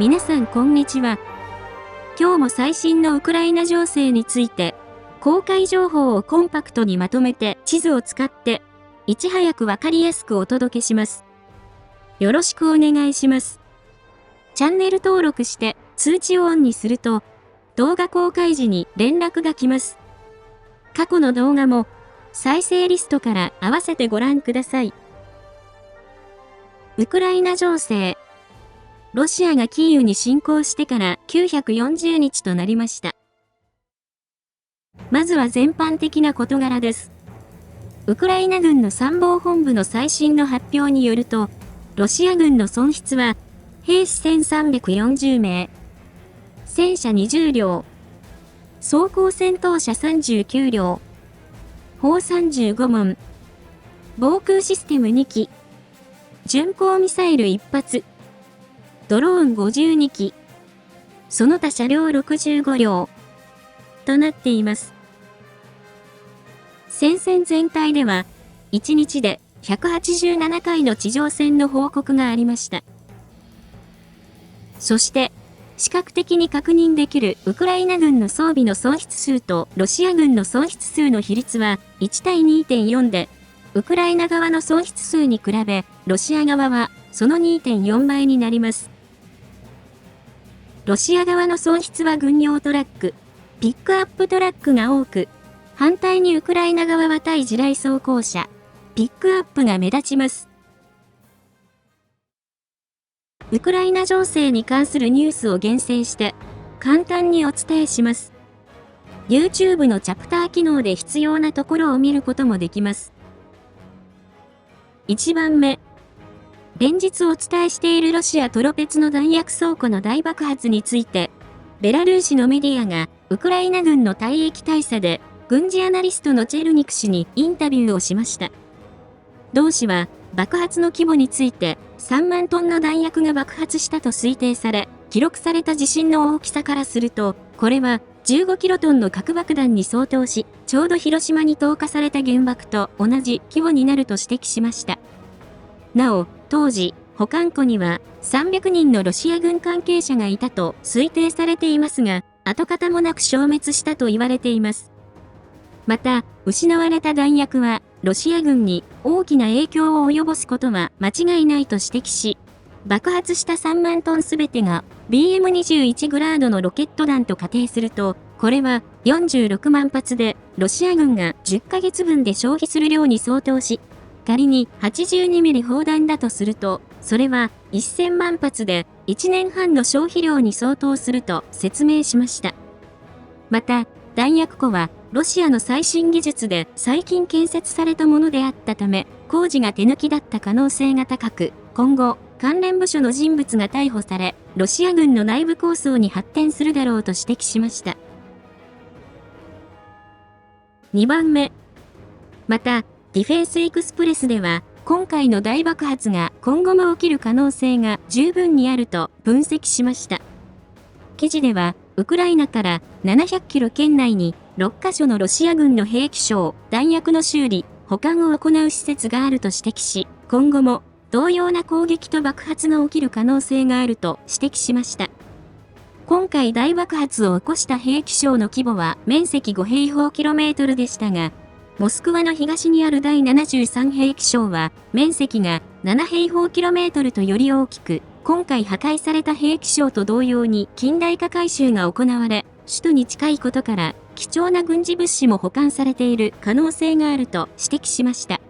皆さんこんにちは。今日も最新のウクライナ情勢について、公開情報をコンパクトにまとめて地図を使って、いち早くわかりやすくお届けします。よろしくお願いします。チャンネル登録して通知をオンにすると、動画公開時に連絡が来ます。過去の動画も再生リストから合わせてご覧ください。ウクライナ情勢。ロシアがキーウに侵攻してから940日となりました。まずは全般的な事柄です。ウクライナ軍の参謀本部の最新の発表によると、ロシア軍の損失は、兵士1340名、戦車20両、装甲戦闘車39両、砲35門、防空システム2機、巡航ミサイル1発、ドローン52機、その他車両65両、となっています。戦線全体では、1日で187回の地上戦の報告がありました。そして、視覚的に確認できるウクライナ軍の装備の損失数とロシア軍の損失数の比率は1対 2.4 で、ウクライナ側の損失数に比べ、ロシア側はその 2.4 倍になります。ロシア側の損失は軍用トラック、ピックアップトラックが多く、反対にウクライナ側は対地雷装甲車、ピックアップが目立ちます。ウクライナ情勢に関するニュースを厳選して、簡単にお伝えします。YouTube のチャプター機能で必要なところを見ることもできます。1番目。連日お伝えしているロシアトロペツの弾薬倉庫の大爆発について、ベラルーシのメディアがウクライナ軍の退役大佐で軍事アナリストのチェルニク氏にインタビューをしました。同氏は爆発の規模について3万トンの弾薬が爆発したと推定され、記録された地震の大きさからすると、これは15キロトンの核爆弾に相当し、ちょうど広島に投下された原爆と同じ規模になると指摘しました。なお、当時、保管庫には300人のロシア軍関係者がいたと推定されていますが、跡形もなく消滅したと言われています。また、失われた弾薬は、ロシア軍に大きな影響を及ぼすことは間違いないと指摘し、爆発した3万トンすべてが BM21 グラードのロケット弾と仮定すると、これは46万発で、ロシア軍が10ヶ月分で消費する量に相当し、仮に82ミリ砲弾だとすると、それは1000万発で1年半の消費量に相当すると説明しました。また、弾薬庫はロシアの最新技術で最近建設されたものであったため、工事が手抜きだった可能性が高く、今後、関連部署の人物が逮捕され、ロシア軍の内部抗争に発展するだろうと指摘しました。2番目。また、ディフェンスエクスプレスでは、今回の大爆発が今後も起きる可能性が十分にあると分析しました。記事では、ウクライナから700キロ圏内に6カ所のロシア軍の兵器廠、弾薬の修理、保管を行う施設があると指摘し、今後も同様な攻撃と爆発が起きる可能性があると指摘しました。今回大爆発を起こした兵器廠の規模は面積5平方キロメートルでしたが、モスクワの東にある第73兵器廠は面積が7平方キロメートルとより大きく、今回破壊された兵器廠と同様に近代化改修が行われ、首都に近いことから貴重な軍事物資も保管されている可能性があると指摘しました。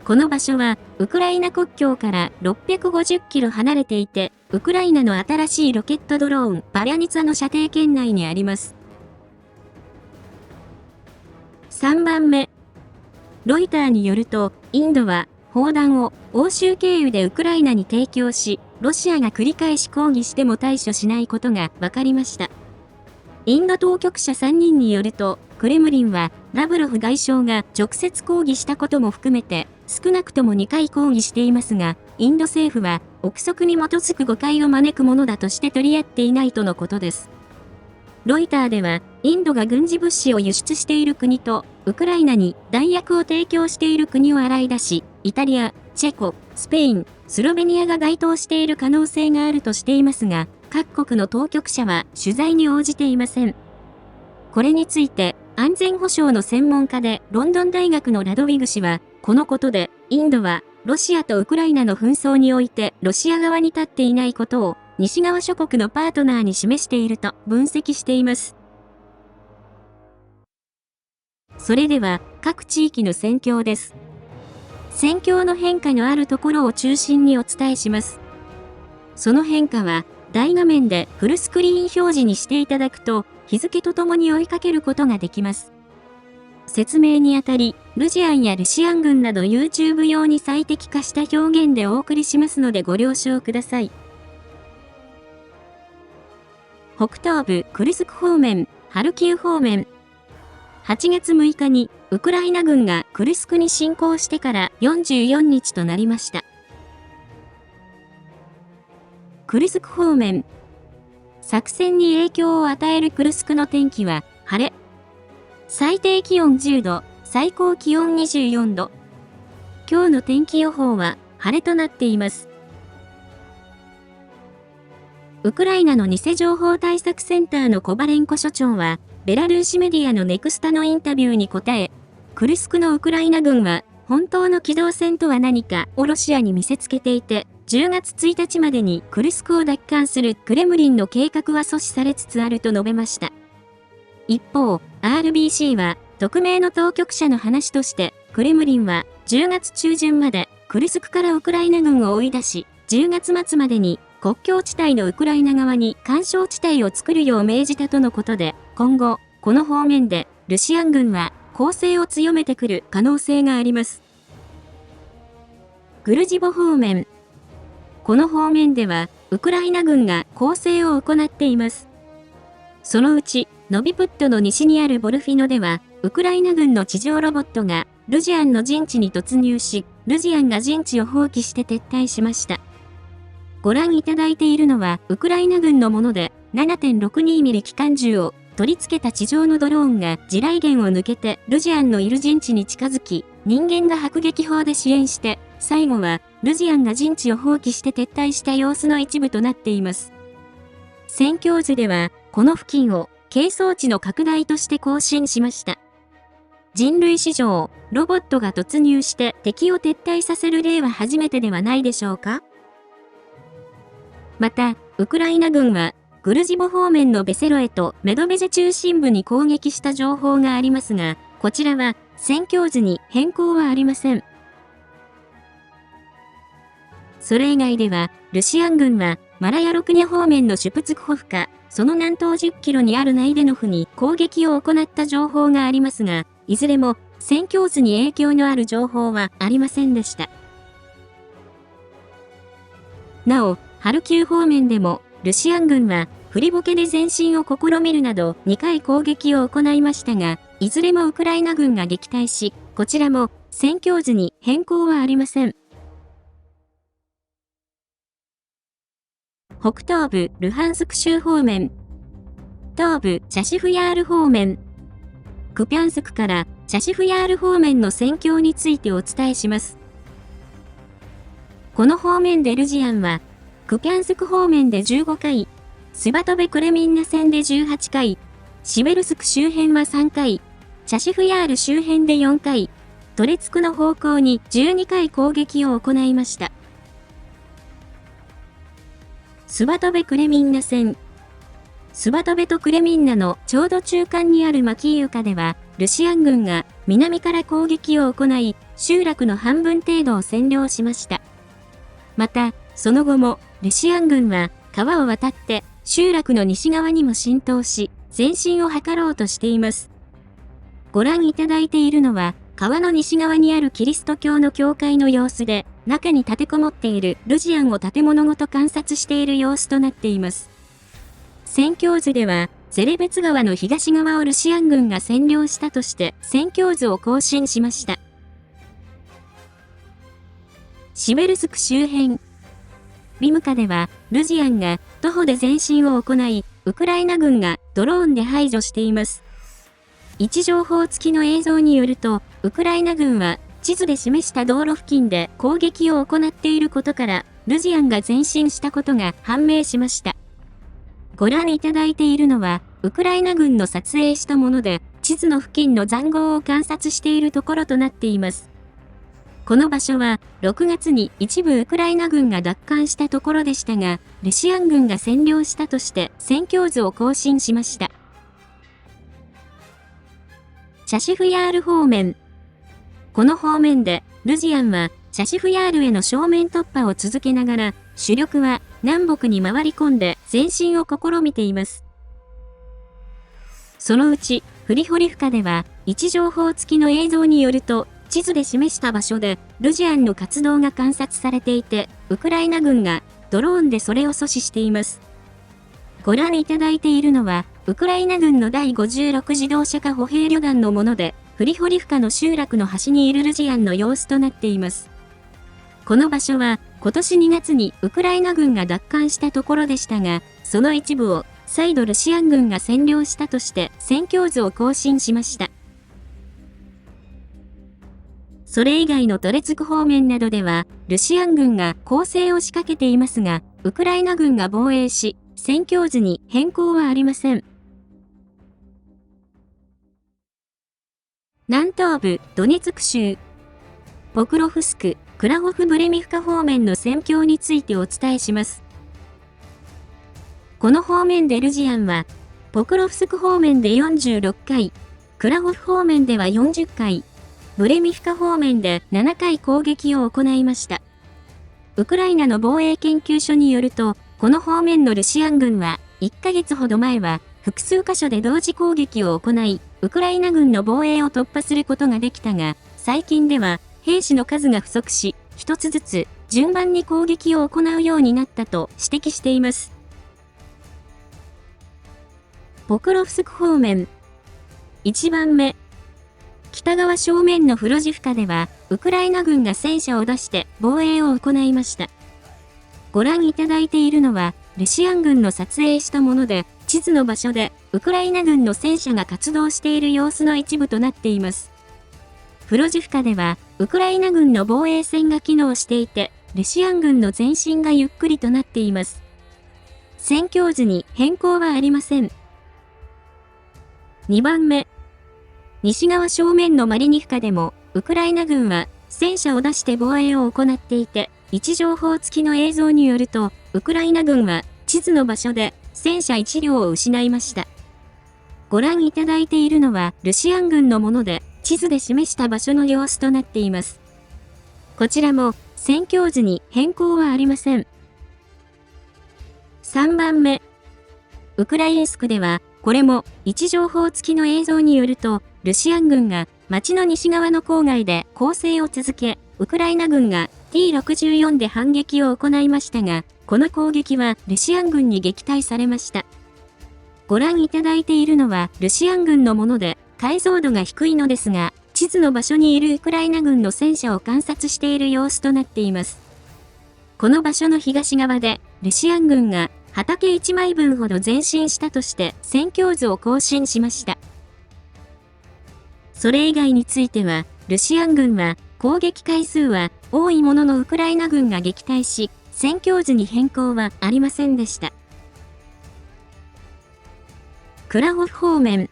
この場所はウクライナ国境から650キロ離れていて、ウクライナの新しいロケットドローンパリャニツァの射程圏内にあります。3番目。ロイターによると、インドは砲弾を欧州経由でウクライナに提供し、ロシアが繰り返し抗議しても対処しないことが分かりました。インド当局者3人によると、クレムリンはラブロフ外相が直接抗議したことも含めて、少なくとも2回抗議していますが、インド政府は憶測に基づく誤解を招くものだとして取り合っていないとのことです。ロイターでは、インドが軍事物資を輸出している国と、ウクライナに弾薬を提供している国を洗い出し、イタリア、チェコ、スペイン、スロベニアが該当している可能性があるとしていますが、各国の当局者は取材に応じていません。これについて、安全保障の専門家でロンドン大学のラドウィグ氏は、このことで、インドは、ロシアとウクライナの紛争においてロシア側に立っていないことを、西側諸国のパートナーに示していると分析しています。それでは、各地域の戦況です。戦況の変化のあるところを中心にお伝えします。その変化は、大画面でフルスクリーン表示にしていただくと、日付とともに追いかけることができます。説明にあたり、ルジアンやルシアン軍など YouTube 用に最適化した表現でお送りしますのでご了承ください。北東部クルスク方面、ハルキウ方面。8月6日にウクライナ軍がクルスクに侵攻してから44日となりました。クルスク方面。作戦に影響を与えるクルスクの天気は晴れ。最低気温10度、最高気温24度。今日の天気予報は晴れとなっています。ウクライナの偽情報対策センターのコバレンコ所長は、ベラルーシメディアのネクスタのインタビューに答え、クルスクのウクライナ軍は、本当の機動戦とは何かをロシアに見せつけていて、10月1日までにクルスクを奪還するクレムリンの計画は阻止されつつあると述べました。一方、RBC は、匿名の当局者の話として、クレムリンは10月中旬までクルスクからウクライナ軍を追い出し、10月末までに国境地帯のウクライナ側に緩衝地帯を作るよう命じたとのことで、今後、この方面でルシアン軍は攻勢を強めてくる可能性があります。グルジボ方面。この方面では、ウクライナ軍が攻勢を行っています。そのうち、ノビプットの西にあるボルフィノでは、ウクライナ軍の地上ロボットがルジアンの陣地に突入し、ルジアンが陣地を放棄して撤退しました。ご覧いただいているのは、ウクライナ軍のもので、7.62 ミリ機関銃を取り付けた地上のドローンが地雷原を抜けてルジアンのいる陣地に近づき、人間が迫撃砲で支援して、最後はルジアンが陣地を放棄して撤退した様子の一部となっています。戦況図では、この付近を係争地の拡大として更新しました。人類史上、ロボットが突入して敵を撤退させる例は初めてではないでしょうか。また、ウクライナ軍は、グルジボ方面のベセロエとメドベジェ中心部に攻撃した情報がありますが、こちらは戦況図に変更はありません。それ以外では、ルシアン軍は、マラヤロクニャ方面のシュプツクホフか、その南東10キロにあるナイデノフに攻撃を行った情報がありますが、いずれも戦況図に影響のある情報はありませんでした。なお、ハルキウ方面でも、ルシアン軍は、フリボケで前進を試みるなど2回攻撃を行いましたが、いずれもウクライナ軍が撃退し、こちらも戦況図に変更はありません。北東部ルハンスク州方面。東部チャシフヤール方面。クピャンスクからチャシフヤール方面の戦況についてお伝えします。この方面でルジアンは、クピャンスク方面で15回、スバトベクレミンナ戦で18回、シベルスク周辺は3回、チャシフヤール周辺で4回、トレツクの方向に12回攻撃を行いました。スバトベクレミンナ戦。スバトベとクレミンナのちょうど中間にあるマキーウカでは、ルシアン軍が南から攻撃を行い、集落の半分程度を占領しました。また、その後も、ルシアン軍は川を渡って集落の西側にも浸透し、前進を図ろうとしています。ご覧いただいているのは、川の西側にあるキリスト教の教会の様子で、中に立てこもっているルジアンを建物ごと観察している様子となっています。戦況図では、ゼレベツ川の東側をルシアン軍が占領したとして、戦況図を更新しました。シベルスク周辺。ビムカでは、ルジアンが徒歩で前進を行い、ウクライナ軍がドローンで排除しています。位置情報付きの映像によると、ウクライナ軍は地図で示した道路付近で攻撃を行っていることから、ルジアンが前進したことが判明しました。ご覧いただいているのは、ウクライナ軍の撮影したもので、地図の付近の塹壕を観察しているところとなっています。この場所は、6月に一部ウクライナ軍が奪還したところでしたが、ロシア軍が占領したとして戦況図を更新しました。チャシフヤール方面。この方面で、ルジアンは、チャシフヤールへの正面突破を続けながら、主力は南北に回り込んで前進を試みています。そのうち、フリホリフカでは、位置情報付きの映像によると、地図で示した場所で、ルジアンの活動が観察されていて、ウクライナ軍がドローンでそれを阻止しています。ご覧いただいているのは、ウクライナ軍の第56自動車化歩兵旅団のもので、フリホリフカの集落の端にいるルジアンの様子となっています。この場所は、今年2月にウクライナ軍が奪還したところでしたが、その一部を再度ロシア軍が占領したとして戦況図を更新しました。それ以外のトレツク方面などでは、ロシア軍が攻勢を仕掛けていますが、ウクライナ軍が防衛し、戦況図に変更はありません。南東部ドネツク州、ポクロフスク、クラホフブレミフカ方面の戦況についてお伝えします。この方面でルジアンは、ポクロフスク方面で46回、クラホフ方面では40回、ブレミフカ方面で7回攻撃を行いました。ウクライナの防衛研究所によると、この方面のロシア軍は、1ヶ月ほど前は、複数箇所で同時攻撃を行い、ウクライナ軍の防衛を突破することができたが、最近では、兵士の数が不足し、一つずつ、順番に攻撃を行うようになったと指摘しています。ポクロフスク方面。1番目。北側正面のフロジフカでは、ウクライナ軍が戦車を出して防衛を行いました。ご覧いただいているのは、ロシア軍の撮影したもので、地図の場所で、ウクライナ軍の戦車が活動している様子の一部となっています。フロジフカでは、ウクライナ軍の防衛線が機能していて、ロシア軍の前進がゆっくりとなっています。戦況図に変更はありません。2番目。西側正面のマリニフカでも、ウクライナ軍は戦車を出して防衛を行っていて、位置情報付きの映像によると、ウクライナ軍は地図の場所で戦車1両を失いました。ご覧いただいているのはロシア軍のもので、地図で示した場所の様子となっています。こちらも戦況図に変更はありません。3番目。ウクラインスクでは、これも位置情報付きの映像によると、ロシア軍が町の西側の郊外で攻勢を続け、ウクライナ軍が T64 で反撃を行いましたが、この攻撃はロシア軍に撃退されました。ご覧いただいているのはロシア軍のもので、解像度が低いのですが、地図の場所にいるウクライナ軍の戦車を観察している様子となっています。この場所の東側で、ロシア軍が畑1枚分ほど前進したとして戦況図を更新しました。それ以外については、ロシア軍は攻撃回数は多いもののウクライナ軍が撃退し、戦況図に変更はありませんでした。クラホフ方面。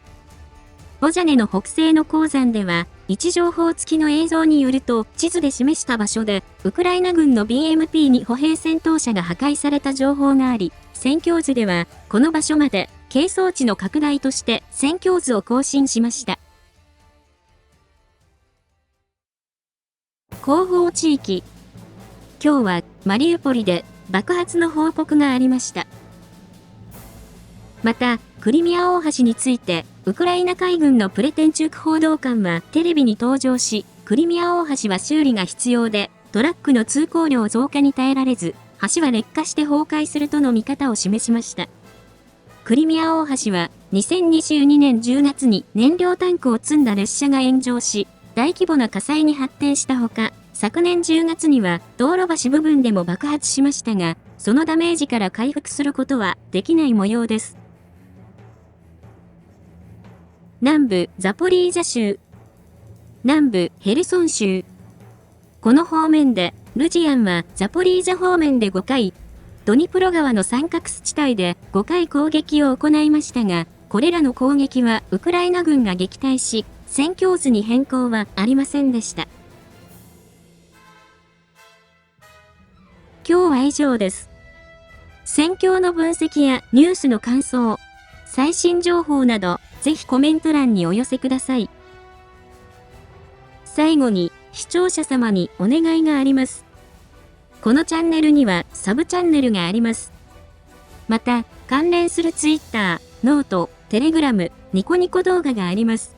ボジャネの北西の鉱山では、位置情報付きの映像によると、地図で示した場所で、ウクライナ軍の BMP-2 歩兵戦闘車が破壊された情報があり、戦況図では、この場所まで、係争地の拡大として戦況図を更新しました。後方地域。今日はマリウポリで爆発の報告がありました。また、クリミア大橋について、ウクライナ海軍のプレテンチュク報道官はテレビに登場し、クリミア大橋は修理が必要で、トラックの通行量増加に耐えられず、橋は劣化して崩壊するとの見方を示しました。クリミア大橋は、2022年10月に燃料タンクを積んだ列車が炎上し、大規模な火災に発展したほか、昨年10月には道路橋部分でも爆発しましたが、そのダメージから回復することはできない模様です。南部ザポリージャ州、南部ヘルソン州。この方面で、ルジアンはザポリージャ方面で5回、ドニプロ川の三角地帯で5回攻撃を行いましたが、これらの攻撃はウクライナ軍が撃退し、戦況図に変更はありませんでした。今日は以上です。戦況の分析やニュースの感想、最新情報など、ぜひコメント欄にお寄せください。最後に、視聴者様にお願いがあります。このチャンネルにはサブチャンネルがあります。また、関連する Twitter、ノート、Telegram、ニコニコ動画があります。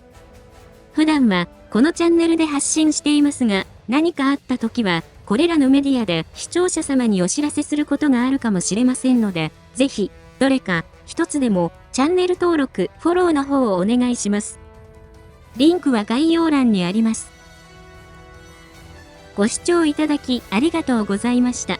普段はこのチャンネルで発信していますが、何かあった時は、これらのメディアで視聴者様にお知らせすることがあるかもしれませんので、ぜひ、どれか一つでもチャンネル登録、フォローの方をお願いします。リンクは概要欄にあります。ご視聴いただきありがとうございました。